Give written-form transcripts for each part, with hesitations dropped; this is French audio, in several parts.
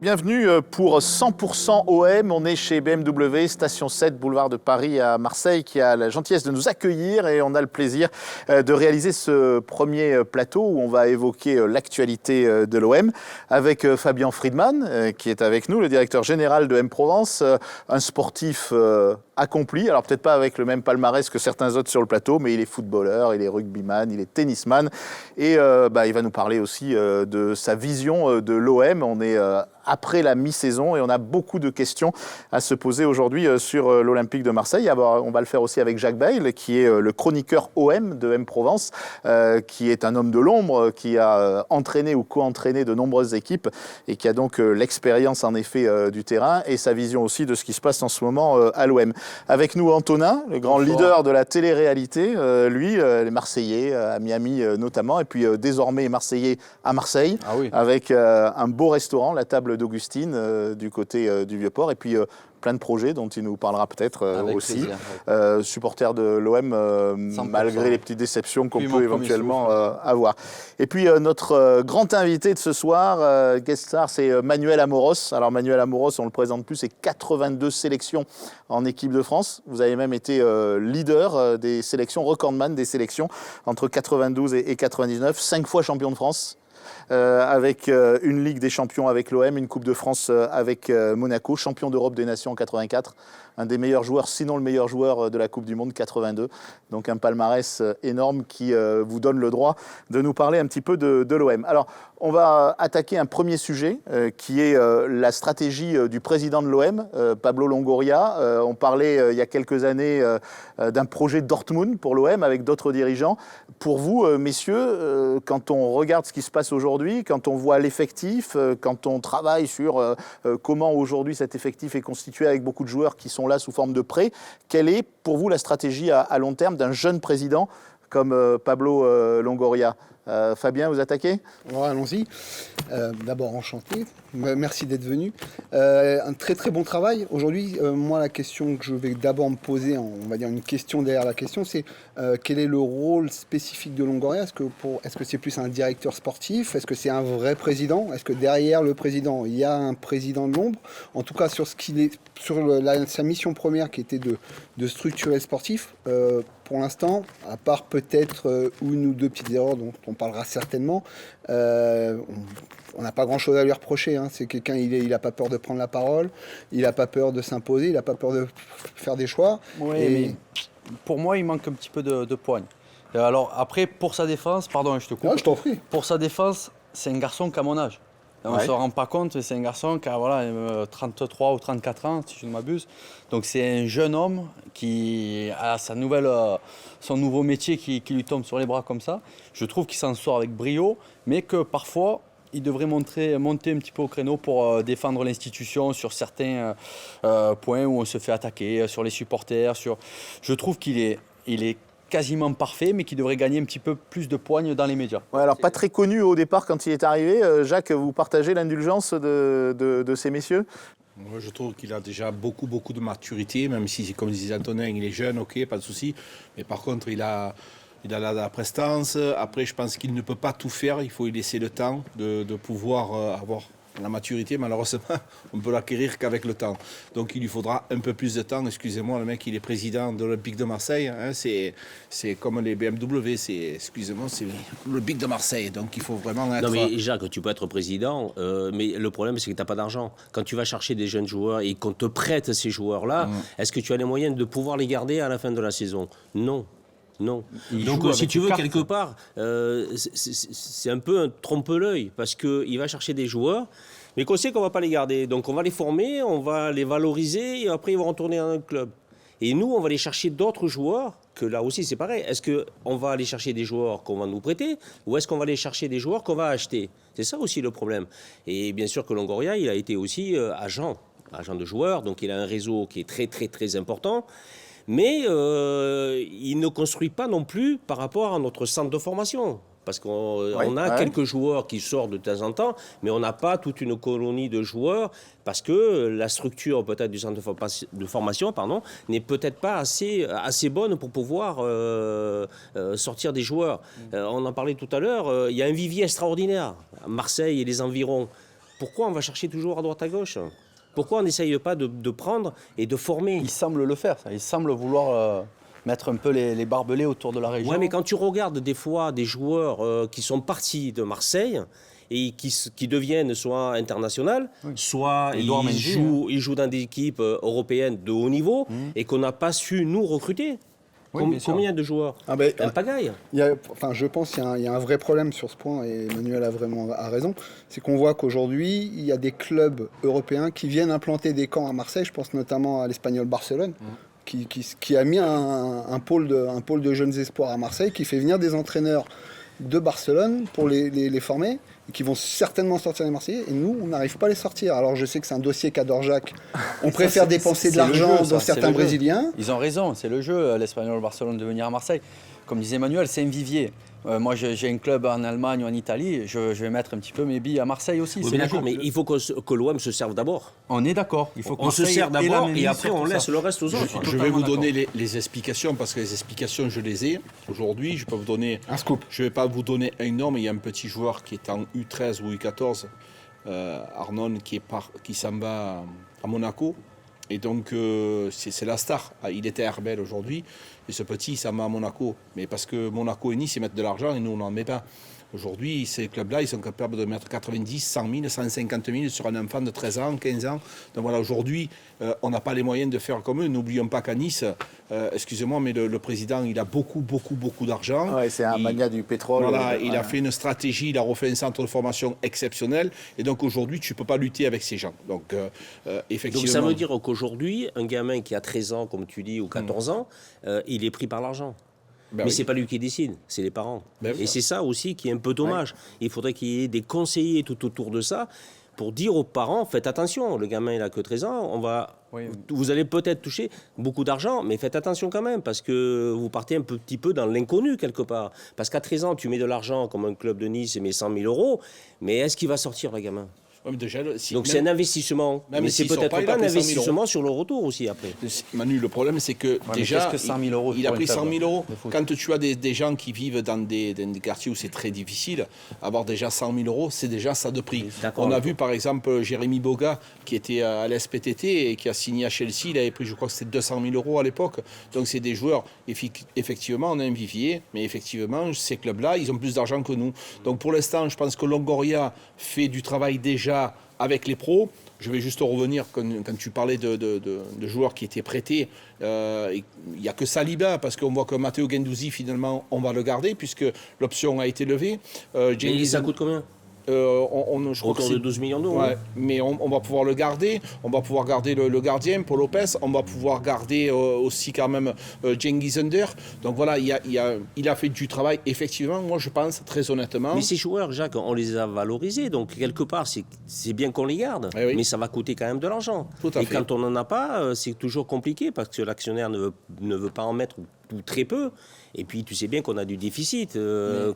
Bienvenue pour 100% OM. On est chez BMW, station 7, boulevard de Paris à Marseille, qui a la gentillesse de nous accueillir et on a le plaisir de réaliser ce premier plateau où on va évoquer l'actualité de l'OM avec Fabien Frydman, qui est avec nous, le directeur général de M-Provence, un sportif accompli, alors peut-être pas avec le même palmarès que certains autres sur le plateau, mais il est footballeur, il est rugbyman, il est tennisman et il va nous parler aussi de sa vision de l'OM. On est après la mi-saison et on a beaucoup de questions à se poser aujourd'hui sur l'Olympique de Marseille. Alors, on va le faire aussi avec Jacques Bayle, qui est le chroniqueur OM de M-Provence, qui est un homme de l'ombre, qui a entraîné ou co-entraîné de nombreuses équipes et qui a donc l'expérience en effet du terrain et sa vision aussi de ce qui se passe en ce moment à l'OM. Avec nous Antonin, le grand leader de la télé-réalité, lui, les Marseillais à Miami notamment, et puis désormais Marseillais à Marseille, avec un beau restaurant, la table d'Augustine du côté du Vieux-Port, et puis plein de projets dont il nous parlera peut-être aussi. Plaisir, ouais. Supporter de l'OM, malgré les petites déceptions qu'on peut éventuellement avoir. Et puis notre grand invité de ce soir, guest star, c'est Manuel Amoros. Alors Manuel Amoros, on ne le présente plus, c'est 82 sélections en équipe de France. Vous avez même été leader des sélections, recordman des sélections entre 92 et 99, 5 fois champion de France. Avec une Ligue des Champions avec l'OM, une Coupe de France avec Monaco, champion d'Europe des Nations en 84, un des meilleurs joueurs, sinon le meilleur joueur de la Coupe du Monde 82. Donc un palmarès énorme qui vous donne le droit de nous parler un petit peu de l'OM. Alors, on va attaquer un premier sujet qui est la stratégie du président de l'OM, Pablo Longoria. On parlait il y a quelques années d'un projet Dortmund pour l'OM avec d'autres dirigeants. Pour vous, messieurs, quand on regarde ce qui se passe aujourd'hui, quand on voit l'effectif, quand on travaille sur comment aujourd'hui cet effectif est constitué avec beaucoup de joueurs qui sont là sous forme de prêt, quelle est pour vous la stratégie à long terme d'un jeune président comme Pablo Longoria? Fabien, vous attaquez ? Ouais, allons-y. D'abord, enchanté. Merci d'être venu. Un très très bon travail. Aujourd'hui, moi, la question que je vais d'abord me poser, on va dire une question derrière la question, c'est quel est le rôle spécifique de Longoria ? Est-ce que c'est plus un directeur sportif ? Est-ce que c'est un vrai président ? Est-ce que derrière le président, il y a un président de l'ombre ? En tout cas, sur sa mission première qui était de structurer le sportif, pour l'instant, à part peut-être une ou deux petites erreurs dont on parlera certainement, on n'a pas grand-chose à lui reprocher. Hein. C'est quelqu'un, il n'a pas peur de prendre la parole, il n'a pas peur de s'imposer, il n'a pas peur de faire des choix. Oui, mais pour moi, il manque un petit peu de poigne. Alors après, pour sa défense, pardon, je te coupe. Ah, je t'en prie. Pour sa défense, c'est un garçon qui a mon âge. On ne se rend pas compte, mais c'est un garçon qui a 33 ou 34 ans, si je ne m'abuse. Donc c'est un jeune homme qui a son nouveau métier qui lui tombe sur les bras comme ça. Je trouve qu'il s'en sort avec brio, mais que parfois, il devrait monter un petit peu au créneau pour défendre l'institution sur certains points où on se fait attaquer, sur les supporters. Je trouve qu'il est quasiment parfait, mais qui devrait gagner un petit peu plus de poigne dans les médias. Ouais, alors pas très connu au départ quand il est arrivé. Jacques, vous partagez l'indulgence de ces messieurs ? Moi, je trouve qu'il a déjà beaucoup de maturité, même si, comme disait Antonin, il est jeune, ok, pas de souci. Mais par contre, il a la prestance. Après, je pense qu'il ne peut pas tout faire. Il faut lui laisser le temps de pouvoir avoir la maturité. Malheureusement, on ne peut l'acquérir qu'avec le temps. Donc, il lui faudra un peu plus de temps. Excusez-moi, le mec, il est président de l'Olympique de Marseille. Hein, c'est comme les BMW. C'est l'Olympique de Marseille. Donc, il faut vraiment être... Non, mais Jacques, tu peux être président, mais le problème, c'est que tu n'as pas d'argent. Quand tu vas chercher des jeunes joueurs et qu'on te prête ces joueurs-là, est-ce que tu as les moyens de pouvoir les garder à la fin de la saison ? Non. Non. Donc, si tu veux, quelque part, c'est un peu un trompe-l'œil parce qu'il va chercher des joueurs, mais qu'on sait qu'on ne va pas les garder. Donc, on va les former, on va les valoriser et après, ils vont retourner dans un club. Et nous, on va aller chercher d'autres joueurs, que là aussi, c'est pareil. Est-ce qu'on va aller chercher des joueurs qu'on va nous prêter ou est-ce qu'on va aller chercher des joueurs qu'on va acheter ? C'est ça aussi le problème. Et bien sûr que Longoria, il a été aussi agent de joueurs, donc il a un réseau qui est très, très, très important. Mais il ne construit pas non plus par rapport à notre centre de formation. Parce qu'on a quelques joueurs qui sortent de temps en temps, mais on n'a pas toute une colonie de joueurs parce que la structure peut-être du centre de formation n'est peut-être pas assez bonne pour pouvoir sortir des joueurs. On en parlait tout à l'heure, il y a un vivier extraordinaire à Marseille et les environs. pourquoi on va chercher toujours à droite à gauche? Pourquoi on n'essaye pas de prendre et de former? Il semble le faire, ça. Il semble vouloir mettre un peu les barbelés autour de la région. Oui, mais quand tu regardes des fois des joueurs qui sont partis de Marseille et qui deviennent soit internationales, soit ils jouent dans des équipes européennes de haut niveau et qu'on n'a pas su nous recruter. Combien de joueurs? Un pagaille. Je pense qu'il y a un vrai problème sur ce point, et Emmanuel a raison. C'est qu'on voit qu'aujourd'hui, il y a des clubs européens qui viennent implanter des camps à Marseille. Je pense notamment à l'Espagnol Barcelone, qui a mis un pôle de jeunes espoirs à Marseille, qui fait venir des entraîneurs de Barcelone pour les former, et qui vont certainement sortir les Marseillais, et nous, on n'arrive pas à les sortir. Alors je sais que c'est un dossier qu'adore Jacques. On préfère dépenser de l'argent dans certains Brésiliens. Ils ont raison, c'est le jeu, l'Espagnol Barcelone de venir à Marseille. Comme disait Emmanuel, c'est un vivier. Moi, j'ai un club en Allemagne ou en Italie, je vais mettre un petit peu mes billes à Marseille aussi. Oui, mais il faut que l'OM se serve d'abord. On est d'accord. Il faut qu'on se sert d'abord et après on laisse le reste aux autres. Je vais vous donner les explications, parce que les explications, je les ai. Aujourd'hui, je peux vous donner un scoop. Je ne vais pas vous donner un nom, mais il y a un petit joueur qui est en U13 ou U14, Arnon, qui s'en va à Monaco. Et donc, c'est la star. Il était à Herbel aujourd'hui. Et ce petit, il s'en va à Monaco. Mais parce que Monaco et Nice, ils mettent de l'argent et nous, on n'en met pas. Aujourd'hui, ces clubs-là, ils sont capables de mettre 90, 100 000, 150 000 sur un enfant de 13 ans, 15 ans. Donc voilà, aujourd'hui, on n'a pas les moyens de faire comme eux. N'oublions pas qu'à Nice, excusez-moi, mais le président, il a beaucoup d'argent. Ouais, c'est un mania du pétrole. Voilà, il a fait une stratégie, il a refait un centre de formation exceptionnel. Et donc aujourd'hui, tu ne peux pas lutter avec ces gens. Donc effectivement. Donc ça veut dire qu'aujourd'hui, un gamin qui a 13 ans, comme tu dis, ou 14 ans, il est pris par l'argent. Mais ce n'est pas lui qui décide, c'est les parents. Et c'est ça aussi qui est un peu dommage. Il faudrait qu'il y ait des conseillers tout autour de ça pour dire aux parents, faites attention, le gamin il n'a que 13 ans, vous allez peut-être toucher beaucoup d'argent, mais faites attention quand même, parce que vous partez un petit peu dans l'inconnu quelque part. Parce qu'à 13 ans, tu mets de l'argent, comme un club de Nice met 100 000 €, mais est-ce qu'il va sortir le gamin ? Donc c'est un investissement, mais c'est peut-être pas un investissement sur le retour aussi après. Manu, le problème c'est que déjà, que 100 000 € il a pris 100 000 €. Quand tu as des gens qui vivent dans des quartiers où c'est très difficile, avoir déjà 100 000 €, c'est déjà ça de prix. On a vu par exemple Jérémy Boga qui était à l'SPTT et qui a signé à Chelsea, il avait pris je crois que c'était 200 000 € à l'époque. Donc c'est des joueurs, effectivement on a un vivier, mais effectivement ces clubs-là, ils ont plus d'argent que nous. Donc pour l'instant, je pense que Longoria fait du travail déjà avec les pros. Je vais juste revenir quand tu parlais de joueurs qui étaient prêtés. Il n'y a que Saliba, parce qu'on voit que Matteo Guendouzi, finalement, on va le garder, puisque l'option a été levée. Et ça coûte combien ? Je crois autour de 12 millions d'euros. Ouais, mais on va pouvoir le garder. On va pouvoir garder le gardien, Paul Lopez. On va pouvoir garder aussi quand même Cengiz Under. Donc voilà, il a fait du travail. Effectivement, moi je pense très honnêtement. Mais ces joueurs, Jacques, on les a valorisés. Donc quelque part, c'est bien qu'on les garde. Mais ça va coûter quand même de l'argent. Et quand on n'en a pas, c'est toujours compliqué parce que l'actionnaire ne veut pas en mettre ou très peu. Et puis, tu sais bien qu'on a du déficit.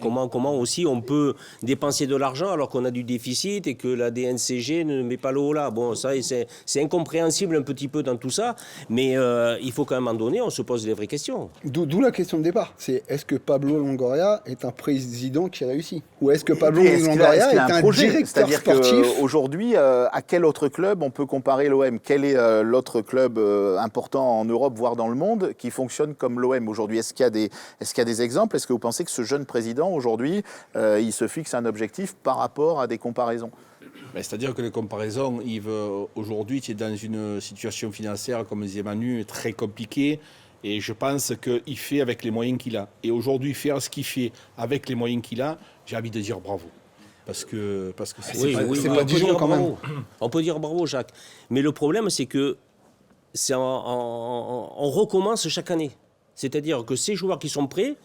Comment aussi on peut dépenser de l'argent alors qu'on a du déficit et que la DNCG ne met pas le haut là. Bon, ça, c'est incompréhensible un petit peu dans tout ça. Mais il faut quand même en donner, on se pose les vraies questions. D'où la question de départ. C'est est-ce que Pablo Longoria est un président qui réussit ? Ou est-ce que Pablo Longoria est un directeur sportif ? Aujourd'hui, à quel autre club on peut comparer l'OM ? Quel est l'autre club important en Europe, voire dans le monde, qui fonctionne comme l'OM aujourd'hui ? Est-ce qu'il y a des exemples ? Est-ce que vous pensez que ce jeune président, aujourd'hui, il se fixe un objectif par rapport à des comparaisons ? C'est-à-dire que les comparaisons, Yves, aujourd'hui, tu es dans une situation financière, comme disait Manu, très compliquée. Et je pense qu'il fait avec les moyens qu'il a. Et aujourd'hui, faire ce qu'il fait avec les moyens qu'il a, j'ai envie de dire bravo. Parce que c'est pas Dijon quand même. On peut dire bravo, Jacques. Mais le problème, c'est que on recommence chaque année. C'est-à-dire que ces joueurs qui sont prêts,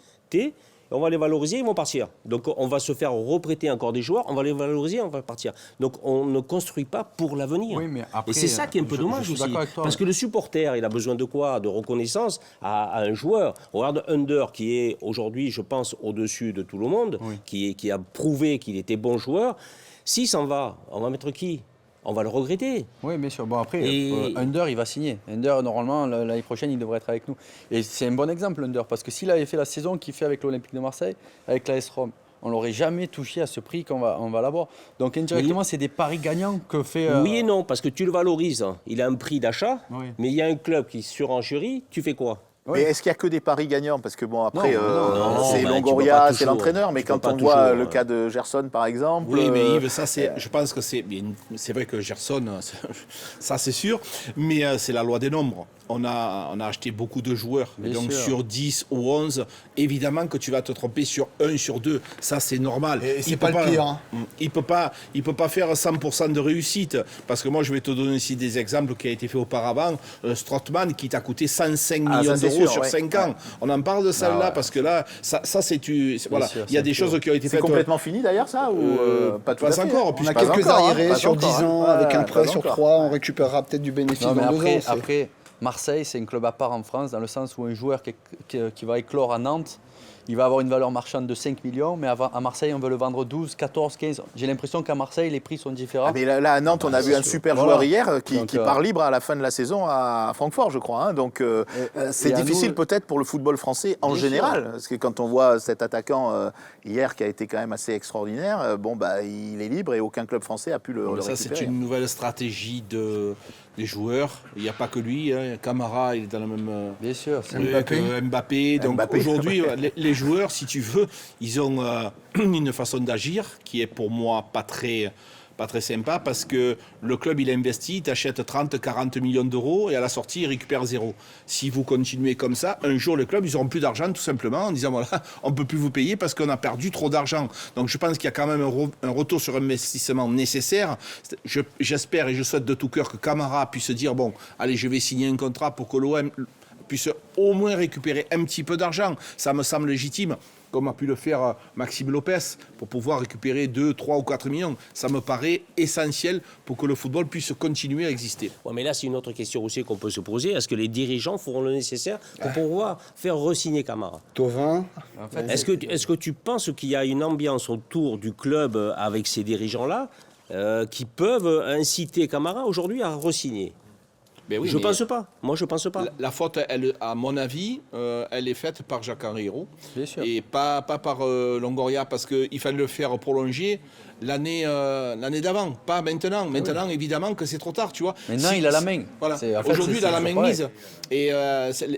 on va les valoriser, ils vont partir. Donc on va se faire reprêter encore des joueurs, on va les valoriser, on va partir. Donc on ne construit pas pour l'avenir. Oui, mais après, et c'est ça qui est un peu dommage aussi. Parce que le supporter, il a besoin de quoi ? De reconnaissance à un joueur. Regarde Under, qui est aujourd'hui, je pense, au-dessus de tout le monde, qui a prouvé qu'il était bon joueur. S'il s'en va, on va mettre qui ? On va le regretter. Oui, bien sûr. Bon, après, Under, il va signer. Under, normalement, l'année prochaine, il devrait être avec nous. Et c'est un bon exemple, Under, parce que s'il avait fait la saison qu'il fait avec l'Olympique de Marseille, avec l'AS Rome, on l'aurait jamais touché à ce prix qu'on va l'avoir. Donc indirectement, c'est des paris gagnants que fait... Oui et non, parce que tu le valorises. Il a un prix d'achat, Oui. mais il y a un club qui surenchérit, tu fais quoi? Mais est-ce qu'il n'y a que des paris gagnants? Parce que bon, après, non, c'est tu peux Longoria, pas c'est toujours. l'entraîneur, mais Tu peux quand pas on voit toujours, le cas de Gerson, par exemple... Oui, mais Yves, ça, je pense que c'est vrai que Gerson, ça c'est sûr, mais c'est la loi des nombres. On a acheté beaucoup de joueurs, Bien donc sûr. sur 10 ou 11, évidemment que tu vas te tromper sur 1 sur 2, ça c'est normal. Et c'est Il pas peut le pire, hein. Il peut pas faire 100% de réussite, parce que moi je vais te donner ici des exemples qui a été fait auparavant. Strootman qui t'a coûté 105 millions c'est d'euros sûr, sur ouais. 5 ans. On en parle de celle-là, parce que là, ça voilà, sûr, il y a c'est des sûr. choses qui ont été C'est faites. complètement fini d'ailleurs, ça ou pas tout pas à fait, encore, hein. puis On a Pas quelques encore, hein, arriérés pas sur encore, 10 hein. ans, avec un Ouais, prêt pas sur encore. 3, on récupérera peut-être du bénéfice Non, mais dans 2 ans. après, Marseille, c'est un club à part en France, dans le sens où un joueur qui va éclore à Nantes, il va avoir une valeur marchande de 5 millions, mais à Marseille, on veut le vendre 12, 14, 15. J'ai l'impression qu'à Marseille, les prix sont différents. Ah, mais là, à Nantes, on a vu un super Voilà. joueur hier qui Donc, part libre à la fin de la saison à Francfort, je crois. Hein. Donc c'est et à difficile nous- peut-être pour le football français en Bien général. Parce que quand on voit cet attaquant hier qui a été quand même assez extraordinaire, il est libre et aucun club français a pu le Ça, récupérer. c'est une nouvelle stratégie des joueurs. Il n'y a pas que lui. Hein. Camara, il est dans le même Bien sûr, c'est que Mbappé. Donc Mbappé, aujourd'hui, les joueurs, si tu veux, ils ont une façon d'agir qui est pour moi pas très sympa, parce que le club il investit, il t'achète 30, 40 millions d'euros et à la sortie il récupère zéro. Si vous continuez comme ça, un jour les clubs ils n'auront plus d'argent tout simplement en disant voilà, on ne peut plus vous payer parce qu'on a perdu trop d'argent. Donc je pense qu'il y a quand même un retour sur investissement nécessaire. J'espère et je souhaite de tout cœur que Camara puisse dire bon, allez, je vais signer un contrat pour que l'OM puisse au moins récupérer un petit peu d'argent. Ça me semble légitime, comme a pu le faire Maxime Lopez, pour pouvoir récupérer 2, 3 ou 4 millions. Ça me paraît essentiel pour que le football puisse continuer à exister. Ouais, mais là, c'est une autre question aussi qu'on peut se poser. Est-ce que les dirigeants feront le nécessaire pour pouvoir faire re-signer Camara? Tovin, En fait, Est-ce que tu penses qu'il y a une ambiance autour du club avec ces dirigeants-là qui peuvent inciter Camara aujourd'hui à re-signer? Ben oui, Je mais pense pas. Moi, je pense pas. La faute, elle, à mon avis, elle est faite par Jacques-Henri Hérault Bien sûr. et pas par Longoria, parce qu'il fallait le faire prolonger l'année d'avant, pas maintenant. Maintenant, évidemment que c'est trop tard, tu vois. Maintenant, il a la main. Voilà. C'est- en fait, Aujourd'hui, il a la c'est main pareil. mise. Et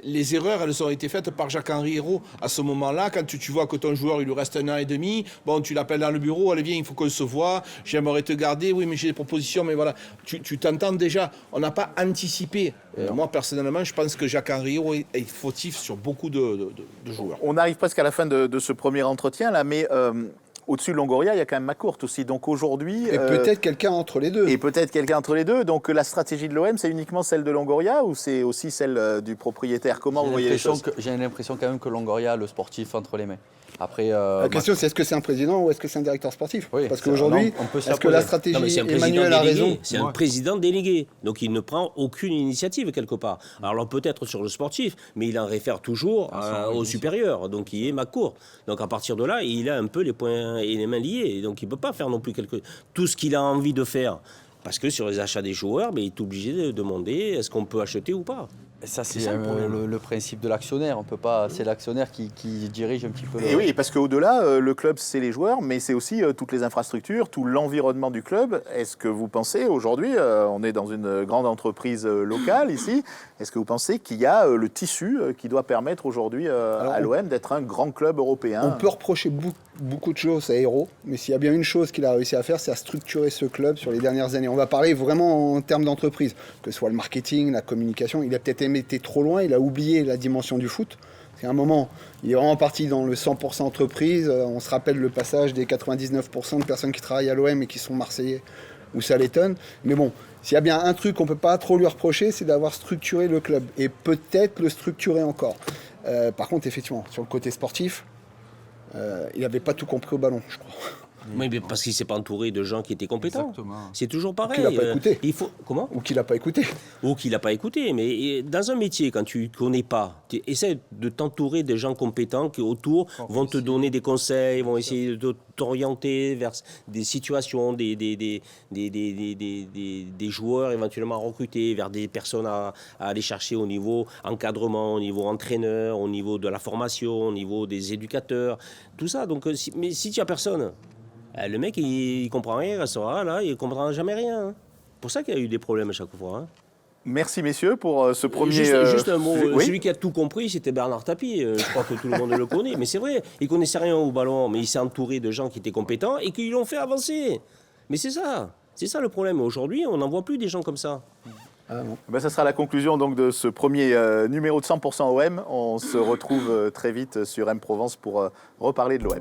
les erreurs, elles ont été faites par Jacques-Henri Hérault. À ce moment-là, quand tu vois que ton joueur, il lui reste 1 an et demi, bon, tu l'appelles dans le bureau, allez, viens, il faut qu'on se voit, j'aimerais te garder, oui, mais j'ai des propositions, mais voilà. Tu t'entends déjà, on n'a pas anticipé. Moi, personnellement, je pense que Jacques-Henri Hérault est fautif sur beaucoup de joueurs. On arrive presque à la fin de ce premier entretien là, mais au-dessus de Longoria, il y a quand même McCourt aussi. Donc aujourd'hui, et peut-être quelqu'un entre les deux. et peut-être quelqu'un entre les deux. Donc la stratégie de l'OM, c'est uniquement celle de Longoria ou c'est aussi celle du propriétaire? Comment vous voyez les choses? J'ai l'impression quand même que Longoria a le sportif entre les mains. Après, La question, c'est est-ce que c'est un président ou est-ce que c'est un directeur sportif? Oui, Parce c'est- qu'aujourd'hui, on peut se est-ce la que la poser. stratégie, Non, mais c'est un président Emmanuel a délégué. raison? C'est un président délégué. Donc il ne prend aucune initiative quelque part. Alors peut-être sur le sportif, mais il en réfère toujours au supérieur. Donc il est McCourt. Donc à partir de là, il a un peu les poings et les mains liés. Donc il ne peut pas faire non plus tout ce qu'il a envie de faire. Parce que sur les achats des joueurs, mais il est obligé de demander est-ce qu'on peut acheter ou pas. Et ça, c'est ça, le problème. le principe de l'actionnaire. On peut pas. C'est l'actionnaire qui dirige un petit peu. Et oui, parce qu'au-delà, le club, c'est les joueurs, mais c'est aussi toutes les infrastructures, tout l'environnement du club. Est-ce que vous pensez, aujourd'hui, on est dans une grande entreprise locale ici, est-ce que vous pensez qu'il y a le tissu qui doit permettre aujourd'hui à l'OM d'être un grand club européen? On peut reprocher beaucoup de choses à Hérault, mais s'il y a bien une chose qu'il a réussi à faire, c'est à structurer ce club sur les dernières années. On va parler vraiment en termes d'entreprise, que ce soit le marketing, la communication. Il a peut-être été trop loin, il a oublié la dimension du foot. C'est un moment, il est vraiment parti dans le 100% entreprise. On se rappelle le passage des 99% de personnes qui travaillent à l'OM et qui sont Marseillais, où ça l'étonne. Mais bon, s'il y a bien un truc qu'on ne peut pas trop lui reprocher, c'est d'avoir structuré le club, et peut-être le structurer encore. Par contre, effectivement, sur le côté sportif, il n'avait pas tout compris au ballon, je crois. Oui, mais parce qu'il ne s'est pas entouré de gens qui étaient compétents. Exactement. C'est toujours pareil. Qu'il n'a pas écouté. Comment? Ou qu'il n'a pas écouté. Ou qu'il n'a pas écouté. Mais dans un métier, quand tu ne connais pas, essaie de t'entourer des gens compétents qui, autour, vont te donner des conseils, vont essayer de t'orienter vers des situations, des joueurs éventuellement recrutés, vers des personnes à aller chercher au niveau encadrement, au niveau entraîneur, au niveau de la formation, au niveau des éducateurs, tout ça. Donc, mais si tu n'as personne, le mec, il comprend rien, il restera là, il ne comprendra jamais rien. Hein. C'est pour ça qu'il y a eu des problèmes à chaque fois. Hein. Merci messieurs pour ce premier... Juste un mot, oui. celui qui a tout compris, c'était Bernard Tapie. Je crois que tout le monde le connaît, mais c'est vrai, il connaissait rien au ballon, mais il s'est entouré de gens qui étaient compétents et qui l'ont fait avancer. Mais c'est ça le problème. Aujourd'hui, on n'en voit plus des gens comme ça. Ah, non. Ben, ça sera la conclusion donc, de ce premier numéro de 100% OM. On se retrouve très vite sur M Provence pour reparler de l'OM.